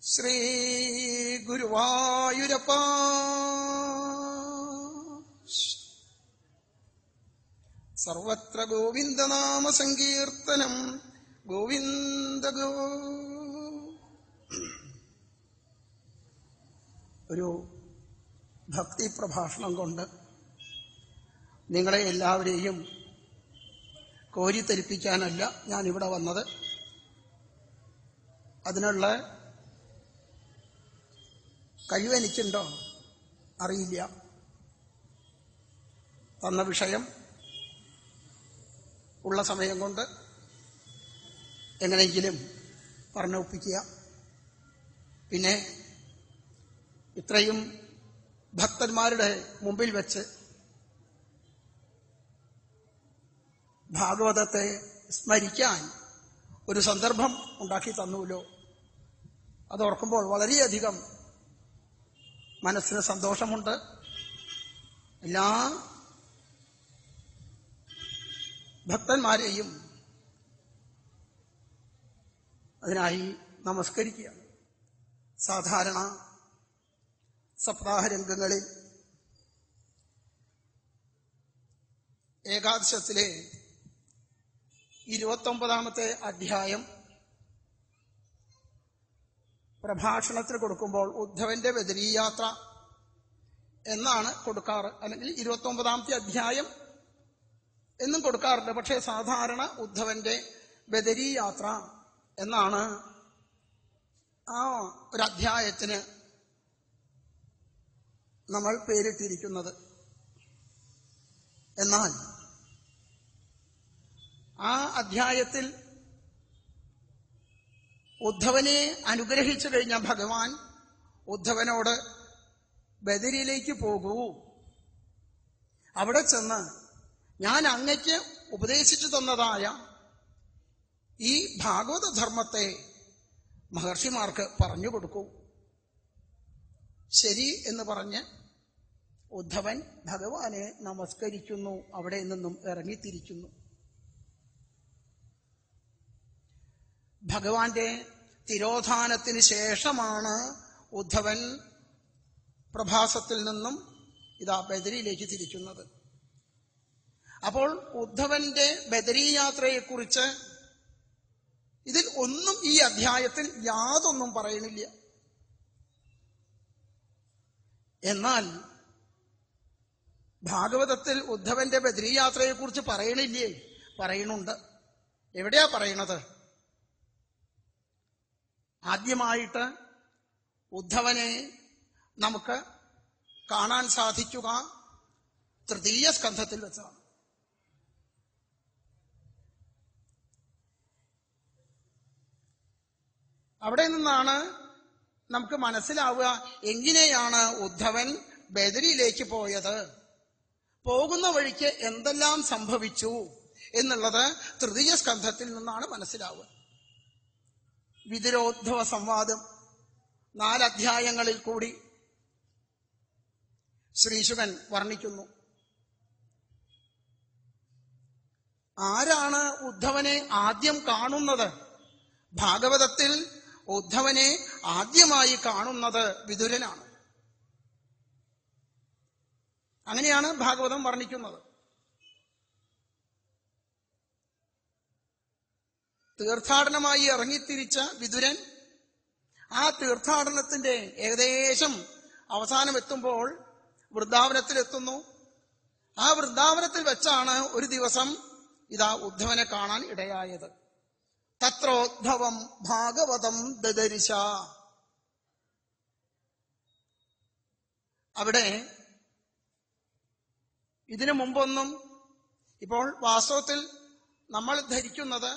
ശ്രീ ഗുരുവായൂരപ്പ സർവത്ര ഗോവിന്ദനാമ സങ്കീർത്തനം ഗോവിന്ദ ഗോ. ഒരു ഭക്തി പ്രഭാഷണം കൊണ്ട് നിങ്ങളെ എല്ലാവരെയും കോരിത്തരിപ്പിക്കാനല്ല ഞാനിവിടെ വന്നത്. അതിനുള്ള കഴിവെനിക്കുണ്ടോ അറിയില്ല. തന്ന വിഷയം ഉള്ള സമയം കൊണ്ട് എങ്ങനെയെങ്കിലും പറഞ്ഞൊപ്പിക്കുക. പിന്നെ ഇത്രയും ഭക്തന്മാരുടെ മുമ്പിൽ വെച്ച് ഭാഗവതത്തെ സ്മരിക്കാൻ ഒരു സന്ദർഭം ഉണ്ടാക്കി തന്നുവല്ലോ. അതോർക്കുമ്പോൾ വളരെയധികം മനസ്സിന് സന്തോഷമുണ്ട്. എല്ലാ ഭക്തന്മാരെയും അതിനായി നമസ്കരിക്കുകയാണ്. സാധാരണ സപ്താഹരംഗങ്ങളിൽ ഏകാദശത്തിലെ 29ാമത്തെ അധ്യായം പ്രഭാഷണത്തിന് കൊടുക്കുമ്പോൾ ഉദ്ധവന്റെ ബദരീയാത്ര എന്നാണ് കൊടുക്കാറ്, അല്ലെങ്കിൽ 29ാമത്തെ അധ്യായം എന്നും കൊടുക്കാറുണ്ട്. പക്ഷേ സാധാരണ ഉദ്ധവന്റെ ബദരീയാത്ര എന്നാണ് ആ ഒരു അധ്യായത്തിന് നമ്മൾ പേരിട്ടിരിക്കുന്നത്. എന്നാൽ ആ അധ്യായത്തിൽ ഉദ്ധവനെ അനുഗ്രഹിച്ചു കഴിഞ്ഞ ഭഗവാൻ ഉദ്ധവനോട് ബദരിയിലേക്ക് പോകൂ, അവിടെ ചെന്ന് ഞാൻ അങ്ങയ്ക്ക് ഉപദേശിച്ചു തന്നതായ ഈ ഭാഗവത ധർമ്മത്തെ മഹർഷിമാർക്ക് പറഞ്ഞു കൊടുക്കൂ. ശരി എന്ന് പറഞ്ഞ് ഉദ്ധവൻ ഭഗവാനെ നമസ്കരിക്കുന്നു. അവിടെ നിന്നും ഇറങ്ങിത്തിരിക്കുന്നു. ഭഗവാന്റെ തിരോധാനത്തിന് ശേഷമാണ് ഉദ്ധവൻ പ്രഭാസത്തിൽ നിന്നും ഇതാ ബദരിയിലേക്ക് തിരിക്കുന്നത്. അപ്പോൾ ഉദ്ധവന്റെ ബദരീ യാത്രയെക്കുറിച്ച് ഇതിൽ ഒന്നും ഈ അധ്യായത്തിൽ യാതൊന്നും പറയണില്ല. എന്നാൽ ഭാഗവതത്തിൽ ഉദ്ധവന്റെ ബദരീ യാത്രയെക്കുറിച്ച് പറയണില്ലേ? പറയണുണ്ട്. എവിടെയാ പറയണത്? ആദ്യമായിട്ട് ഉദ്ധവനെ നമുക്ക് കാണാൻ സാധിക്കുക തൃതീയ സ്കന്ധത്തിൽ വെച്ചാണ്. അവിടെ നിന്നാണ് നമുക്ക് മനസ്സിലാവുക എങ്ങനെയാണ് ഉദ്ധവൻ ബദരിയിലേക്ക് പോയത്, പോകുന്ന വഴിക്ക് എന്തെല്ലാം സംഭവിച്ചു എന്നുള്ളത് തൃതീയ സ്കന്ധത്തിൽ നിന്നാണ് മനസ്സിലാവുക. വിതുരോദ്ധവ സംവാദം 4 അധ്യായങ്ങളിൽ കൂടി ശ്രീശുകൻ വർണ്ണിക്കുന്നു. ആരാണ് ഉദ്ധവനെ ആദ്യം കാണുന്നത്? ഭാഗവതത്തിൽ ഉദ്ധവനെ ആദ്യമായി കാണുന്നത് വിതുരനാണ്. അങ്ങനെയാണ് ഭാഗവതം വർണ്ണിക്കുന്നത്. തീർത്ഥാടനമായി ഇറങ്ങിത്തിരിച്ച വിതുരൻ ആ തീർത്ഥാടനത്തിന്റെ ഏകദേശം അവസാനം എത്തുമ്പോൾ വൃന്ദാവനത്തിലെത്തുന്നു. ആ വൃന്ദാവനത്തിൽ വെച്ചാണ് ഒരു ദിവസം ഇതാ ഉദ്ധവനെ കാണാൻ ഇടയായത്. തത്രോദ്ഭവം ഭാഗവതം ദദരിശ. അവിടെ ഇതിനു മുമ്പൊന്നും, ഇപ്പോൾ വാസ്തവത്തിൽ നമ്മൾ ധരിക്കുന്നത്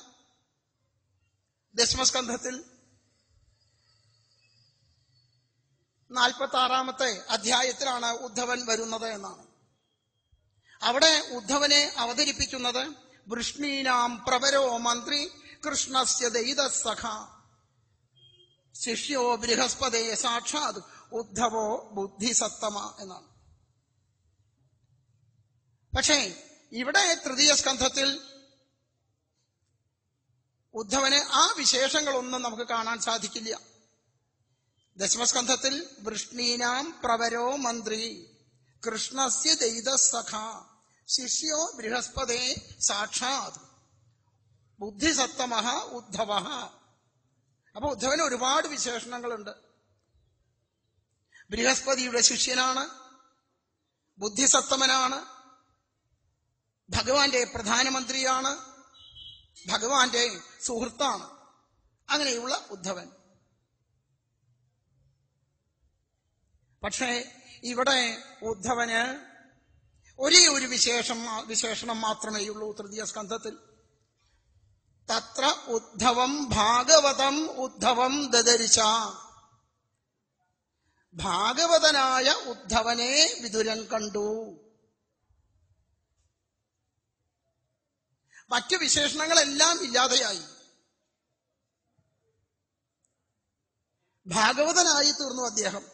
ദശമസ്കന്ധത്തിൽ 46ാമത്തെ അധ്യായത്തിലാണ് ഉദ്ധവൻ വരുന്നത് എന്നാണ്. അവിടെ ഉദ്ധവനെ അവതരിപ്പിക്കുന്നത് വൃഷ്ണീനാം പ്രവരോ മന്ത്രി കൃഷ്ണസ്യ ദൈതസഖ ശിഷ്യോ ബൃഹസ്പതേ സാക്ഷാത് ഉദ്ധവോ ബുദ്ധിസത്തമ എന്നാണ്. പക്ഷേ ഇവിടെ തൃതീയ സ്കന്ധത്തിൽ ഉദ്ധവന് ആ വിശേഷങ്ങളൊന്നും നമുക്ക് കാണാൻ സാധിക്കില്ല. ദശമസ്കന്ധത്തിൽ വൃഷ്ണീനാം പ്രവരോ മന്ത്രി കൃഷ്ണസ്യ ദൈതസഖ ശിഷ്യോ ബൃഹസ്പതേ സാക്ഷാത് ബുദ്ധിസത്തമഃ ഉദ്ധവഃ. അപ്പൊ ഉദ്ധവന് ഒരുപാട് വിശേഷണങ്ങളുണ്ട്. ബൃഹസ്പതിയുടെ ശിഷ്യനാണ്, ബുദ്ധിസത്തമനാണ്, ഭഗവാന്റെ പ്രധാനമന്ത്രിയാണ്, ഭഗവാന്റെ സുഹൃത്താണ്. അങ്ങനെയുള്ള ഉദ്ധവൻ. പക്ഷേ ഇവിടെ ഉദ്ധവന് ഒരേ ഒരു വിശേഷണം മാത്രമേയുള്ളൂ തൃതീയ സ്കന്ധത്തിൽ. തത്ര ഉദ്ധവം ഭാഗവതം ഉദ്ധവം ദദരിച്ച. ഭാഗവതനായ ഉദ്ധവനെ വിതുരൻ കണ്ടു. മറ്റു വിശേഷണങ്ങളെല്ലാം ഇല്ലാതെയായി. ഭാഗവതനായി തീർന്നു അദ്ദേഹം.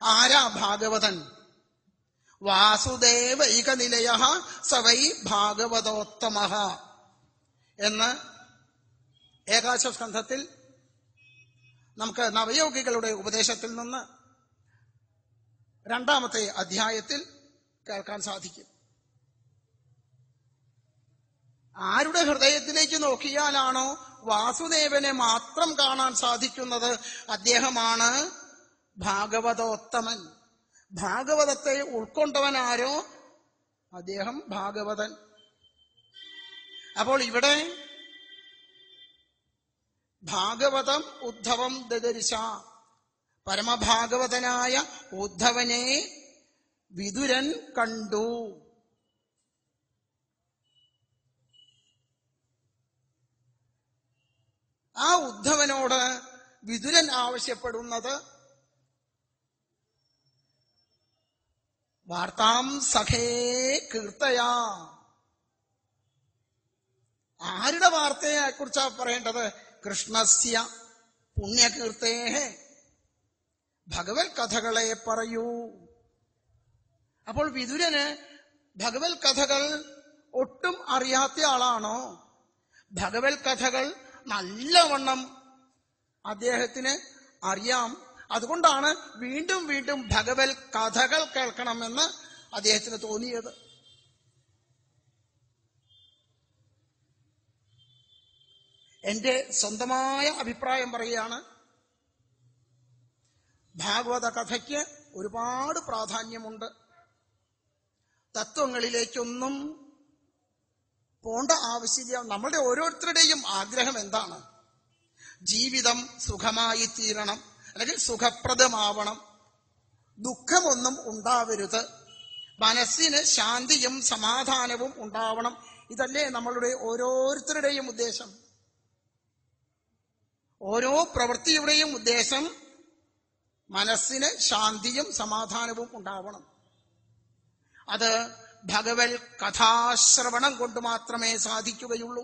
ആരാ ഭാഗവതൻ? വാസുദേവൈകനിലയഃ സവൈ ഭാഗവതോത്തമഃ എന്ന് ഏകാദശസ്കന്ധത്തിൽ നമുക്ക് നവയോഗികളുടെ ഉപദേശത്തിൽ നിന്ന് 2-ാമത്തെ അധ്യായത്തിൽ കേൾക്കാൻ സാധിക്കും. ആരുടെ ഹൃദയത്തിലേക്ക് നോക്കിയാലാണോ വാസുദേവനെ മാത്രം കാണാൻ സാധിക്കുന്നത്, അദ്ദേഹമാണ് ഭാഗവതോത്തമൻ. ഭാഗവതത്തെ ഉൾക്കൊണ്ടവനാരോ അദ്ദേഹം ഭാഗവതൻ. അപ്പോൾ ഇവിടെ ഭാഗവതം ഉദ്ധവം ദദരിച്ച, പരമഭാഗവതനായ ഉദ്ധവനെ വിതുരൻ കണ്ടു. ആ ഉദ്ധവനോട് വിതുരൻ ആവശ്യപ്പെടുന്നത് വാർത്താം സഖേ കീർത്തയാ. ആരുടെ വാർത്തയെ കുറിച്ചാ പറയേണ്ടത്? കൃഷ്ണസ്യ പുണ്യകീർത്തേ, ഭഗവത് കഥകളെ പറയൂ. അപ്പോൾ വിതുരന് ഭഗവത് കഥകൾ ഒട്ടും അറിയാത്ത ആളാണോ? ഭഗവത് കഥകൾ നല്ലവണ്ണം അദ്ദേഹത്തിന് അറിയാം. അതുകൊണ്ടാണ് വീണ്ടും വീണ്ടും ഭഗവത് കഥകൾ കേൾക്കണമെന്ന് അദ്ദേഹത്തിന് തോന്നിയത്. എന്റെ സ്വന്തമായ അഭിപ്രായം പറയുകയാണ്. ഭാഗവത കഥയ്ക്ക് ഒരുപാട് പ്രാധാന്യമുണ്ട്. തത്വങ്ങളിലേക്കൊന്നും പോണ്ട ആവശ്യമില്ല. നമ്മളുടെ ഓരോരുത്തരുടെയും ആഗ്രഹം എന്താണ്? ജീവിതം സുഖമായി തീരണം, അല്ലെങ്കിൽ സുഖപ്രദമാവണം, ദുഃഖമൊന്നും ഉണ്ടാവരുത്, മനസ്സിന് ശാന്തിയും സമാധാനവും ഉണ്ടാവണം. ഇതല്ലേ നമ്മളുടെ ഓരോരുത്തരുടെയും ഉദ്ദേശം. ഓരോ പ്രവൃത്തിയുടെയും ഉദ്ദേശം മനസ്സിന് ശാന്തിയും സമാധാനവും ഉണ്ടാവണം. അത് ഭഗവത് കഥാശ്രവണം കൊണ്ട് മാത്രമേ സാധിക്കുകയുള്ളൂ.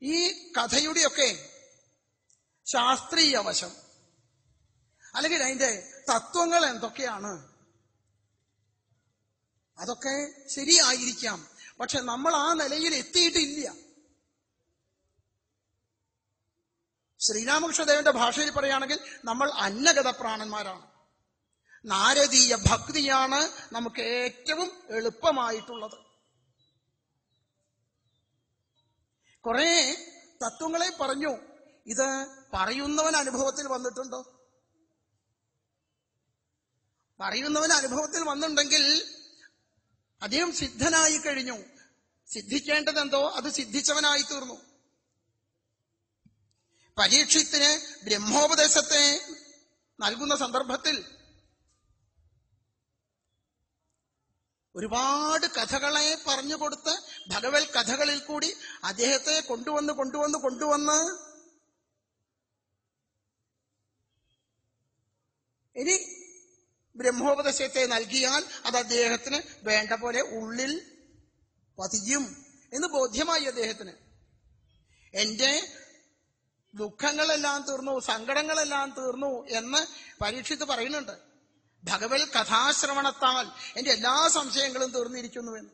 ഈ കഥയുടെയൊക്കെ ശാസ്ത്രീയ വശം, അല്ലെങ്കിൽ അതിന്റെ തത്വങ്ങൾ എന്തൊക്കെയാണ്, അതൊക്കെ ശരിയായിരിക്കാം. പക്ഷെ നമ്മൾ ആ നിലയിൽ എത്തിയിട്ടില്ല. ശ്രീരാമകൃഷ്ണദേവന്റെ ഭാഷയിൽ പറയുകയാണെങ്കിൽ നമ്മൾ അന്നഗത പ്രാണന്മാരാണ്. നാരദീയ ഭക്തിയാണ് നമുക്ക് ഏറ്റവും എളുപ്പമായിട്ടുള്ളത്. കുറെ തത്വങ്ങളെ പറഞ്ഞു. ഇത് പറയുന്നവൻ അനുഭവത്തിൽ വന്നിട്ടുണ്ടോ? പറയുന്നവൻ അനുഭവത്തിൽ വന്നിട്ടുണ്ടെങ്കിൽ അദ്ദേഹം സിദ്ധനായി കഴിഞ്ഞു. സിദ്ധിക്കേണ്ടതെന്തോ അത് സിദ്ധിച്ചവനായി തീർന്നു. പരീക്ഷത്തിന് ബ്രഹ്മോപദേശത്തെ നൽകുന്ന സന്ദർഭത്തിൽ ഒരുപാട് കഥകളെ പറഞ്ഞുകൊടുത്ത് ഭഗവത് കഥകളിൽ കൂടി അദ്ദേഹത്തെ കൊണ്ടുവന്ന് ഇനി ബ്രഹ്മോപദേശത്തെ നൽകിയാൽ അത് അദ്ദേഹത്തിന് വേണ്ട പോലെ ഉള്ളിൽ പതിയും എന്ന് ബോധ്യമായി അദ്ദേഹത്തിന്. എന്റെ ദുഃഖങ്ങളെല്ലാം തീർന്നു, സങ്കടങ്ങളെല്ലാം തീർന്നു എന്ന് പരീക്ഷിത്ത് പറയുന്നുണ്ട്. ഭഗവത് കഥാശ്രവണത്താൽ എന്റെ എല്ലാ സംശയങ്ങളും തീർന്നിരിക്കുന്നുവെന്ന്.